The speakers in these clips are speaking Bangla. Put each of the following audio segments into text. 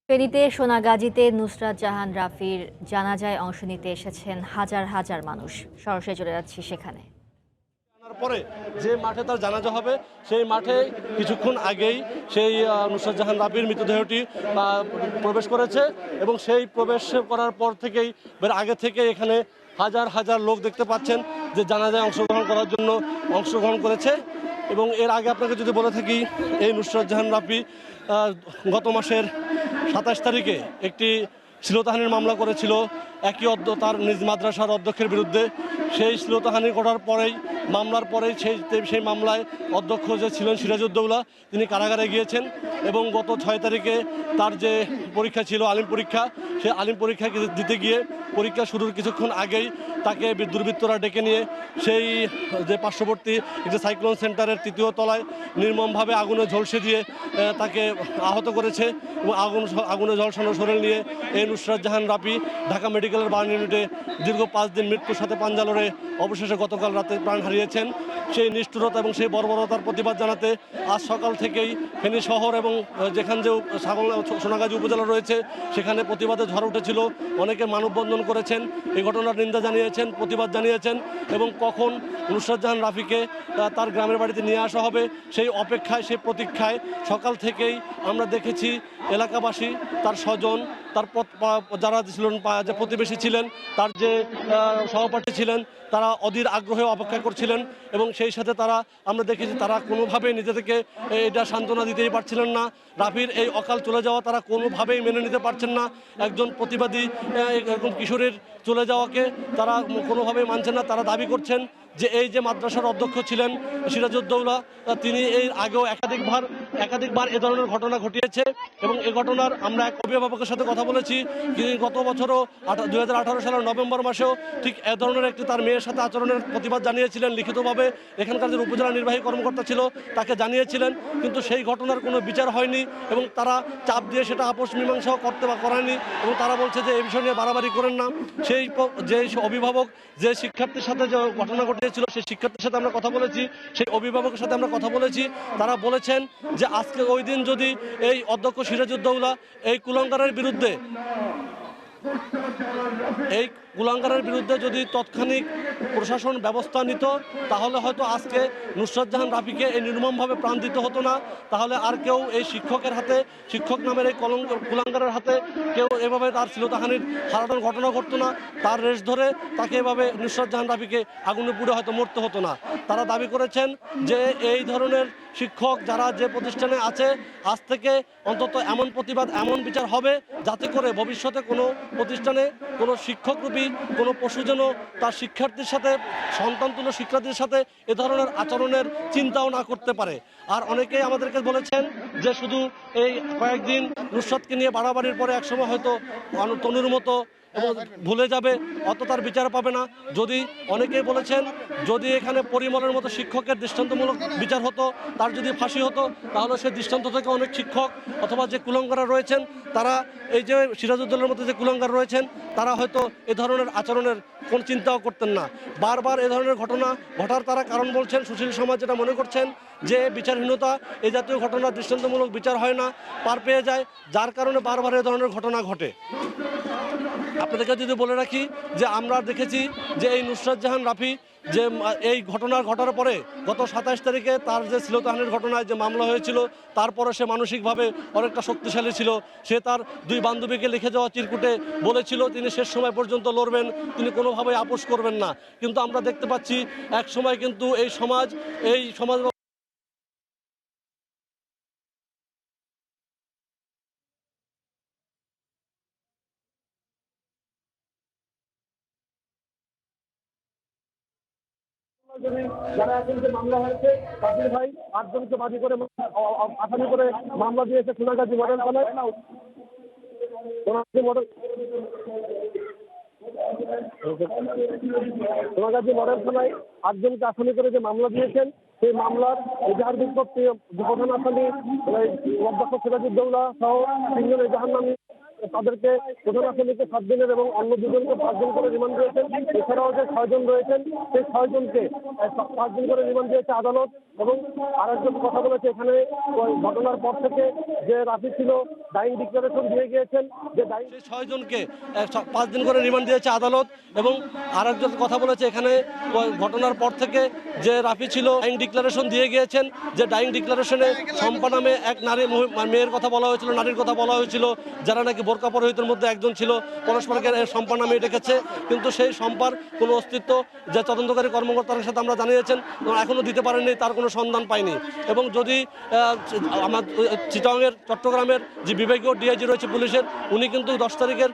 ফেনীতে সোনাগাজীতে নুসরাত জাহান রাফির জানাজায় অংশ নিতে এসেছেন হাজার হাজার মানুষ। সরাসরি চলে যাচ্ছি সেখানে। পরে যে মাঠে তার জানাজা হবে সেই মাঠে কিছুক্ষণ আগেই সেই নুসরাত জাহান রাফির মৃতদেহটি প্রবেশ করেছে এবং সেই প্রবেশ করার পর থেকেই আগে থেকে এখানে হাজার হাজার লোক দেখতে পাচ্ছেন যে জানাজায় অংশগ্রহণ করেছে। এবং এর আগে আপনাকে যদি বলে থাকি, এই নুসরাত জাহান রাফি গত মাসের 27 তারিখে একটি শ্লীলতাহানির মামলা করেছিল একই তার নিজ মাদ্রাসার অধ্যক্ষের বিরুদ্ধে। সেই শ্লীলতাহানি করার মামলার পরেই সেই মামলায় অধ্যক্ষ যে ছিলেন সিরাজউদ্দৌলা, তিনি কারাগারে গিয়েছেন এবং গত 6 তারিখে তার যে পরীক্ষা ছিল আলিম পরীক্ষা, সেই আলিম পরীক্ষা দিতে গিয়ে পরীক্ষা শুরুর কিছুক্ষণ আগেই তাকে দুর্বৃত্তরা ডেকে নিয়ে সেই যে পার্শ্ববর্তী যে সাইক্লোন সেন্টারের 3য় তলায় নির্মমভাবে আগুনে ঝলসে দিয়ে তাকে আহত করেছে এবং আগুনে ঝলসানো শরীর নিয়ে এই নুসরাত জাহান রাফি ঢাকা মেডিকেলের বার্ন ইউনিটে দীর্ঘ 5 দিন মৃত্যুর সাথে পাঞ্জা লড়ে অবশেষে গতকাল রাতে প্রাণ হারিয়েছেন। সেই নিষ্ঠুরতা এবং সেই বর্বরতার প্রতিবাদ জানাতে আজ সকাল থেকেই ফেনী শহর এবং যেখানে যে সোনাগাজী উপজেলা রয়েছে সেখানে প্রতিবাদে ঝড় উঠেছিল। অনেকে মানববন্ধন করেছেন, এই ঘটনার নিন্দা জানিয়েছেন, প্রতিবাদ জানিয়েছেন এবং কখন নুসরাত জাহান রাফিকে তার গ্রামের বাড়িতে নিয়ে আসা হবে সেই অপেক্ষায়, সেই প্রতীক্ষায় সকাল থেকেই আমরা দেখেছি এলাকাবাসী, তার স্বজন, তার যারা ছিলেন, যে প্রতিবেশী ছিলেন, তার যে সহপাঠী ছিলেন, তারা অধীর আগ্রহে অপেক্ষা করছিলেন এবং সেই সাথে আমরা দেখেছি তারা কোনোভাবেই নিজেদেরকে এটা সান্ত্বনা দিতেই পারছিলেন না। রাফির এই অকাল চলে যাওয়া তারা কোনোভাবেই মেনে নিতে পারছেন না। একজন প্রতিবাদী এরকম কিশোরের চলে যাওয়াকে তারা কোনোভাবেই মানছেন না। তারা দাবি করছেন যে এই যে মাদ্রাসার অধ্যক্ষ ছিলেন সিরাজউদ্দৌলা, তিনি এই আগেও একাধিকবার এ ধরনের ঘটনা ঘটিয়েছে এবং এ ঘটনার আমরা এক অভিভাবকের সাথে কথা বলেছি। তিনি গত বছরও 2018 সালের নভেম্বর মাসেও ঠিক এ ধরনের একটি তার মেয়ের সাথে আচরণের প্রতিবাদ জানিয়েছিলেন লিখিতভাবে। এখানকার যে উপজেলা নির্বাহী কর্মকর্তা ছিল তাকে জানিয়েছিলেন, কিন্তু সেই ঘটনার কোনো বিচার হয়নি এবং তারা চাপ দিয়ে সেটা আপোষ মীমাংসাও করায়নি এবং তারা বলছে যে এই বিষয় নিয়ে বাড়াবাড়ি করেন না। যে অভিভাবক যে শিক্ষার্থীর সাথে যে ঘটনা ঘটেছিল সেই শিক্ষার্থীর সাথে আমরা কথা বলেছি, সেই অভিভাবকের সাথে আমরা কথা বলেছি। তারা বলেছেন যে আজকে ওই দিন যদি এই অধ্যক্ষ সিরাজউদ্দৌলা এই কুলাঙ্গারের বিরুদ্ধে যদি তৎক্ষণিক প্রশাসন ব্যবস্থা নিত, তাহলে হয়তো আজকে নুসরাত জাহান রাফিকে এই নির্মমভাবে প্রাণ দিতে হতো না। তাহলে আর কেউ এই শিক্ষক নামের এই কুলাঙ্গারের হাতে কেউ এভাবে তার শ্লীলতাহানির হারানোর ঘটনা ঘটতো না। তার রেশ ধরে তাকে এভাবে নুসরাত জাহান রাফিকে আগুনে পুড়ে হয়তো মরতে হতো না। তারা দাবি করেছেন যে এই ধরনের শিক্ষক যারা যে প্রতিষ্ঠানে আছে, আজ থেকে অন্তত এমন প্রতিবাদ, এমন বিচার হবে যাতে করে ভবিষ্যতে কোনো প্রতিষ্ঠানে কোনো শিক্ষকরূপী কোনো পশু যেন তার শিক্ষার্থীর সাথে, সন্তানতুল্য শিক্ষার্থীর সাথে এ ধরনের আচরণের চিন্তাও না করতে পারে। আর অনেকেই আমাদেরকে বলেছেন যে শুধু এই কয়েকদিন নুসরাতকে নিয়ে বাড়াবাড়ির পরে একসময় হয়তো তনুর মতো এবং ভুলে যাবে, অত তার বিচার পাবে না। যদি অনেকেই বলেছেন যদি এখানে পরিমলের মতো শিক্ষকের দৃষ্টান্তমূলক বিচার হতো, তার যদি ফাঁসি হতো, তাহলে সেই দৃষ্টান্ত থেকে অনেক শিক্ষক অথবা যে কুলাঙ্গাররা রয়েছেন, তারা এই যে সিরাজউদ্দৌলার মতো যে কুলাঙ্গার রয়েছেন, তারা হয়তো এ ধরনের আচরণের কোন চিন্তাও করতেন না। বারবার এ ধরনের ঘটনা ঘটার তারা কারণ বলছেন, সুশীল সমাজ যেটা মনে করছেন যে বিচারহীনতা, এই জাতীয় ঘটনা দৃষ্টান্তমূলক বিচার হয় না, পার পেয়ে যায়, যার কারণে বারবার এ ধরনের ঘটনা ঘটে। আপনাদেরকে যদি বলে রাখি যে আমরা দেখেছি যে এই নুসরাত জাহান রাফি যে এই ঘটনা ঘটার পরে গত 27 তারিখে তার যে শ্লীলতাহানির ঘটনায় যে মামলা হয়েছিল, তারপরে সে মানসিকভাবে অনেকটা শক্তিশালী ছিল। সে তার 2 বান্ধবীকে লিখে যাওয়া চিরকুটে বলেছিল তিনি শেষ সময় পর্যন্ত লড়বেন, তিনি কোনোভাবেই আপোষ করবেন না। কিন্তু আমরা দেখতে পাচ্ছি এক সময় কিন্তু এই সমাজ যারা এখন যে মামলা হয়েছে, কাদির ভাই 8 জনকে বাদী করে আসামি করে মামলা দিয়েছে সোনাগাজী মডেল থানায়। সোনাগাজী মডেল থানায় 8 জনকে আসামি করে যে মামলা দিয়েছেন, সেই মামলার এজাহার বিজ্ঞপ্তি প্রধান আসামি অধ্যক্ষ সিরাজউদ্দৌলা সহ 3 জন এজাহারনামী তাদেরকে প্রধান আসামিকে 7 দিনের এবং অন্য দুজনকে 5 দিন করে রিমান্ড দিয়েছেন। এছাড়াও যে 6 জন রয়েছেন সেই 6 জনকে 5 দিন করে রিমান্ড দিয়েছে আদালত। এবং আরেকজন কথা বলেছে, এখানে ঘটনার পর থেকে যে রাফি ছিল ডাইং ডিক্লারেশন দিয়ে গিয়েছেন, যে ডাইং 6 জনকে 5 দিন করে রিমান্ড দিয়েছে আদালত। এবং আরেকজন কথা বলেছে, এখানে ঘটনার পর থেকে যে রাফি ছিল ডাইং ডিক্লারেশন দিয়ে গিয়েছেন, যে ডাইং ডিক্লারেশনে শম্পা নামে এক মেয়ের কথা বলা হয়েছিল, নারীর কথা বলা হয়েছিল, যারা নাকি বোরকা পরিহিতের মধ্যে একজন ছিল, পরস্পরকে শম্পা নামে ডেকেছে। কিন্তু সেই শম্পার কোনো অস্তিত্ব যে তদন্তকারী কর্মকর্তার সাথে আমরা জানিয়েছেন এখনও দিতে পারেননি, তার কোনো সন্ধান পাইনি। এবং যদি আমার চিটাগাংয়ের চট্টগ্রামের যে বিভাগীয় ডিআইজি রয়েছে পুলিশের, উনি কিন্তু 10 তারিখের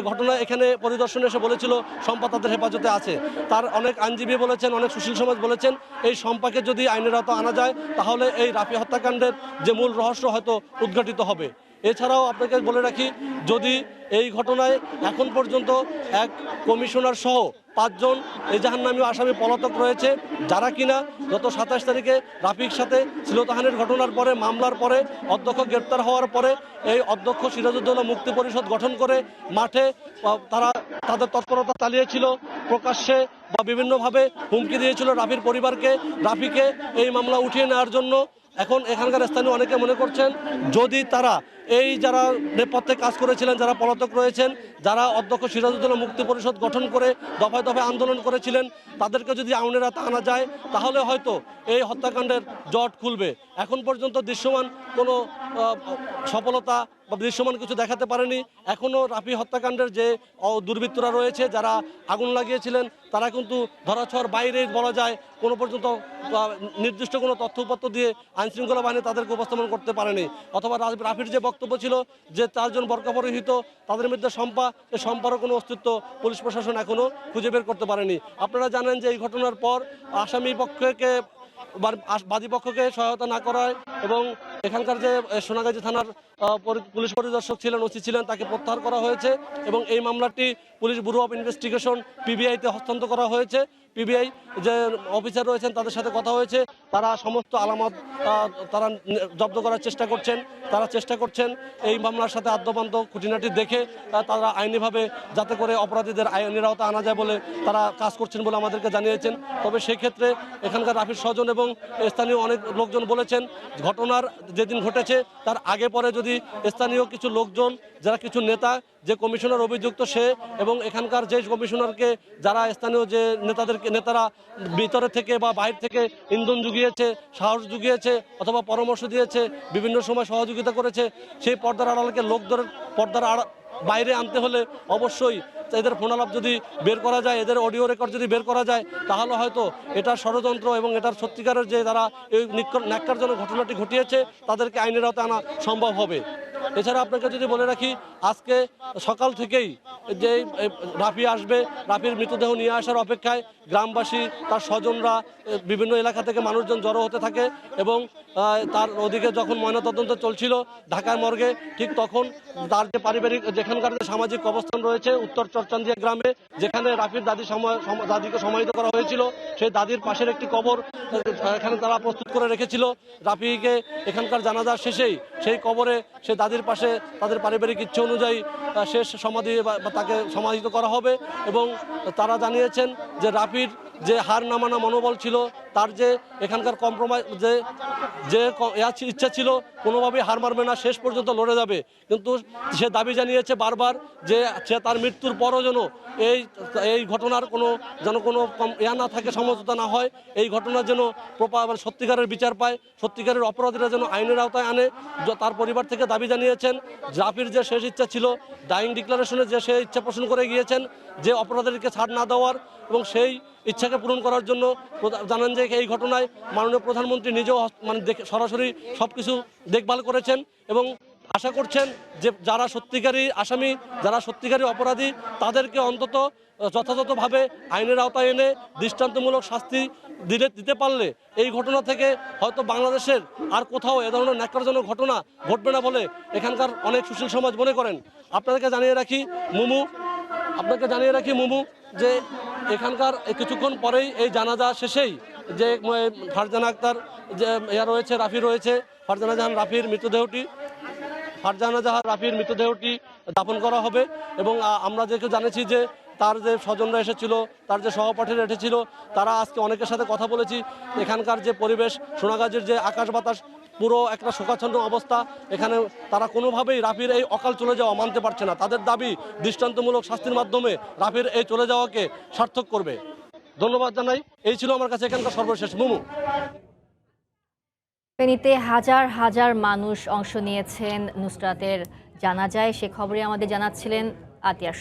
ঘটনা এখানে পরিদর্শনে এসে বলেছিল শম্পা তাদের হেফাজতে আছে। তার অনেক আইনজীবী বলেছেন, অনেক সুশীল সমাজ বলেছেন, এই শম্পাকে যদি আইনের আওতায় আনা যায় তাহলে এই রাফি হত্যাকাণ্ডের যে মূল রহস্য হয়তো উদ্ঘাটিত হবে। এছাড়াও আপনাকে বলে রাখি, যদি এই ঘটনায় এখন পর্যন্ত এক কমিশনার সহ 5 জন এজাহারনামী আসামি পলাতক রয়েছে, যারা কিনা গত 27 তারিখে রাফির সাথে শ্লীলতাহানির ঘটনার পরে, মামলার পরে, অধ্যক্ষ গ্রেপ্তার হওয়ার পরে এই অধ্যক্ষ সিরাজউদ্দৌলা মুক্তি পরিষদ গঠন করে মাঠে তারা তাদের তৎপরতা চালিয়েছিল, প্রকাশ্যে বা বিভিন্নভাবে হুমকি দিয়েছিল রাফির পরিবারকে, রাফিকে এই মামলা উঠিয়ে নেওয়ার জন্য। এখন এখানকার স্থানীয় অনেকে মনে করছেন, যদি তারা এই যারা নেপথ্যে কাজ করেছিলেন, যারা পলাতক রয়েছেন, যারা অধ্যক্ষ সিরাজউদ্দৌলা মুক্তি পরিষদ গঠন করে দফায় দফায় আন্দোলন করেছিলেন, তাদেরকে যদি আইনের আওতায় আনা যায় তাহলে হয়তো এই হত্যাকাণ্ডের জট খুলবে। এখন পর্যন্ত দৃশ্যমান কোনো সফলতা বা দৃশ্যমান কিছু দেখাতে পারেনি। এখনও রাফি হত্যাকাণ্ডের যে দুর্বৃত্তরা রয়েছে, যারা আগুন লাগিয়েছিলেন, তারা কিন্তু ধরাছোঁয়ার বাইরেই বলা যায়, কোনো পর্যন্ত নির্দিষ্ট কোনো তথ্যপত্র দিয়ে আইনশৃঙ্খলা বাহিনী তাদেরকে উপস্থাপন করতে পারেনি। অথবা রাফির যে বক্তব্য ছিল যে 4 জন বোরকা পরিহিত, তাদের মধ্যে শম্পা, এই শম্পারও কোনো অস্তিত্ব পুলিশ প্রশাসন এখনও খুঁজে বের করতে পারেনি। আপনারা জানেন যে এই ঘটনার পর আসামি পক্ষকে বাদী পক্ষকে সহায়তা না করায় এবং এখানকার যে সোনাগাজী থানার পুলিশ পরিদর্শক ছিলেন, ওসি ছিলেন, তাকে প্রত্যাহার করা হয়েছে এবং এই মামলাটি পুলিশ ব্যুরো অফ ইনভেস্টিগেশন পিবিআইতে হস্তান্তর করা হয়েছে। পিবিআই যে অফিসার রয়েছেন তাদের সাথে কথা হয়েছে, তারা সমস্ত আলামত তারা জব্দ করার চেষ্টা করছেন। তারা চেষ্টা করছেন এই মামলার সাথে আদ্যপান্ত খুঁটিনাটি দেখে তারা আইনিভাবে যাতে করে অপরাধীদের আইনের আওতায় আনা যায় বলে তারা কাজ করছেন বলে আমাদেরকে জানিয়েছেন। তবে সেই ক্ষেত্রে এখানকার রাফির স্বজন এবং স্থানীয় অনেক লোকজন বলেছেন, ঘটনার যেদিন ঘটেছে তার আগে পরে যদি স্থানীয় কিছু লোকজন, যারা কিছু নেতা, যে কমিশনার অভিযুক্ত সে এবং এখানকার যে কমিশনারকে যারা স্থানীয় যে নেতারা ভিতরে থেকে বা বাইরে থেকে ইন্ধন জুগিয়েছে, সাহস জুগিয়েছে অথবা পরামর্শ দিয়েছে, বিভিন্ন সময় সহযোগিতা করেছে, সেই পর্দার আড়ালকে লোকদের পর্দার বাইরে আনতে হলে অবশ্যই এদের ফোনালাপ যদি বের করা যায়, এদের অডিও রেকর্ড যদি বের করা যায়, তাহলে হয়তো এটার ষড়যন্ত্র এবং এটার সত্যিকারের যে যারা এই ন্যাক্কারজনক ঘটনাটি ঘটিয়েছে তাদেরকে আইনের আওতায় আনা সম্ভব হবে। এছাড়া আপনাকে যদি বলে রাখি, আজকে সকাল থেকেই যে রাফি আসবে, রাফির মৃতদেহ নিয়ে আসার অপেক্ষায় গ্রামবাসী, তার স্বজনরা, বিভিন্ন এলাকা থেকে মানুষজন জড়ো হতে থাকে এবং তার ওদিকে যখন ময়নাতদন্ত চলছিল ঢাকার মর্গে, ঠিক তখন তার যে পারিবারিক যেখানকার যে সামাজিক অবস্থান রয়েছে উত্তর চরচান্দিয়া গ্রামে, যেখানে রাফির দাদিকে সমাহিত করা হয়েছিল, সেই দাদির পাশের একটি কবর এখানে তারা প্রস্তুত করে রেখেছিল। রাফিকে এখানকার জানাজা শেষেই সেই কবরে সে দাদির পাশে তাদের পারিবারিক ইচ্ছে অনুযায়ী শেষ সমাধি বা তাকে সমাহিত করা হবে। এবং তারা জানিয়েছেন যে রাফির যে হার না মানা মনোবল ছিল, তার যে এখানকার কম্প্রোমাইজ যে ইচ্ছা ছিল কোনোভাবেই হার মারবে না, শেষ পর্যন্ত লড়ে যাবে। কিন্তু সে দাবি জানিয়েছে বারবার যে সে তার মৃত্যুর পরও যেন এই ঘটনার কোনো না থাকে, সমঝোতা না হয়, এই ঘটনার যেন সত্যিকারের বিচার পায়, সত্যিকারের অপরাধীরা যেন আইনের আওতায় আনে। তার পরিবার থেকে দাবি জানিয়েছেন রাফির যে শেষ ইচ্ছা ছিল, ডাইং ডিক্লারেশনে যে সে ইচ্ছা পোষণ করে গিয়েছেন যে অপরাধীকে ছাড় না দেওয়ার, এবং সেই ইচ্ছাকে পূরণ করার জন্য জানান যে এই ঘটনায় মাননীয় প্রধানমন্ত্রী নিজেও সরাসরি সব কিছু দেখভাল করেছেন এবং আশা করছেন যে যারা সত্যিকারী আসামি, যারা সত্যিকারী অপরাধী, তাদেরকে অন্তত যথাযথভাবে আইনের আওতায় এনে দৃষ্টান্তমূলক শাস্তি দিতে পারলে এই ঘটনা থেকে হয়তো বাংলাদেশের আর কোথাও এ ধরনের ন্যাক্কারজনক ঘটনা ঘটবে না বলে এখানকার অনেক সুশীল সমাজ মনে করেন। আপনাকে জানিয়ে রাখি মুমু যে এখানকার কিছুক্ষণ পরেই এই জানাজা শেষেই যে ফারজানা আক্তার যে রয়েছে, রাফি রয়েছে, ফারজানা জাহান রাফির মৃতদেহটি ফারজানা জাহান রাফির মৃতদেহটি দাফন করা হবে। এবং আমরা যেহেতু জানেছি যে তার যে স্বজনরা এসেছিল, তার যে সহপাঠীরা এসেছিল, তারা আজকে অনেকের সাথে কথা বলেছি। এখানকার যে পরিবেশ, সোনাগাজীর যে আকাশ বাতাস পুরো একটা শোকাচ্ছন্ন অবস্থা। এখানে তারা কোনোভাবেই রাফির এই অকাল চলে যাওয়া মানতে পারছে না। তাদের দাবি দৃষ্টান্তমূলক শাস্তির মাধ্যমে রাফির এই চলে যাওয়াকে সার্থক করবে। ধন্যবাদ জানাই। এই ছিল আমার কাছে এখানকার সর্বশেষ। মুমু। ফেনীতে হাজার হাজার মানুষ অংশ নিয়েছেন নুসরাতের জানাজায়, সে খবরে আমাদের জানাচ্ছিলেন আতিয়ার।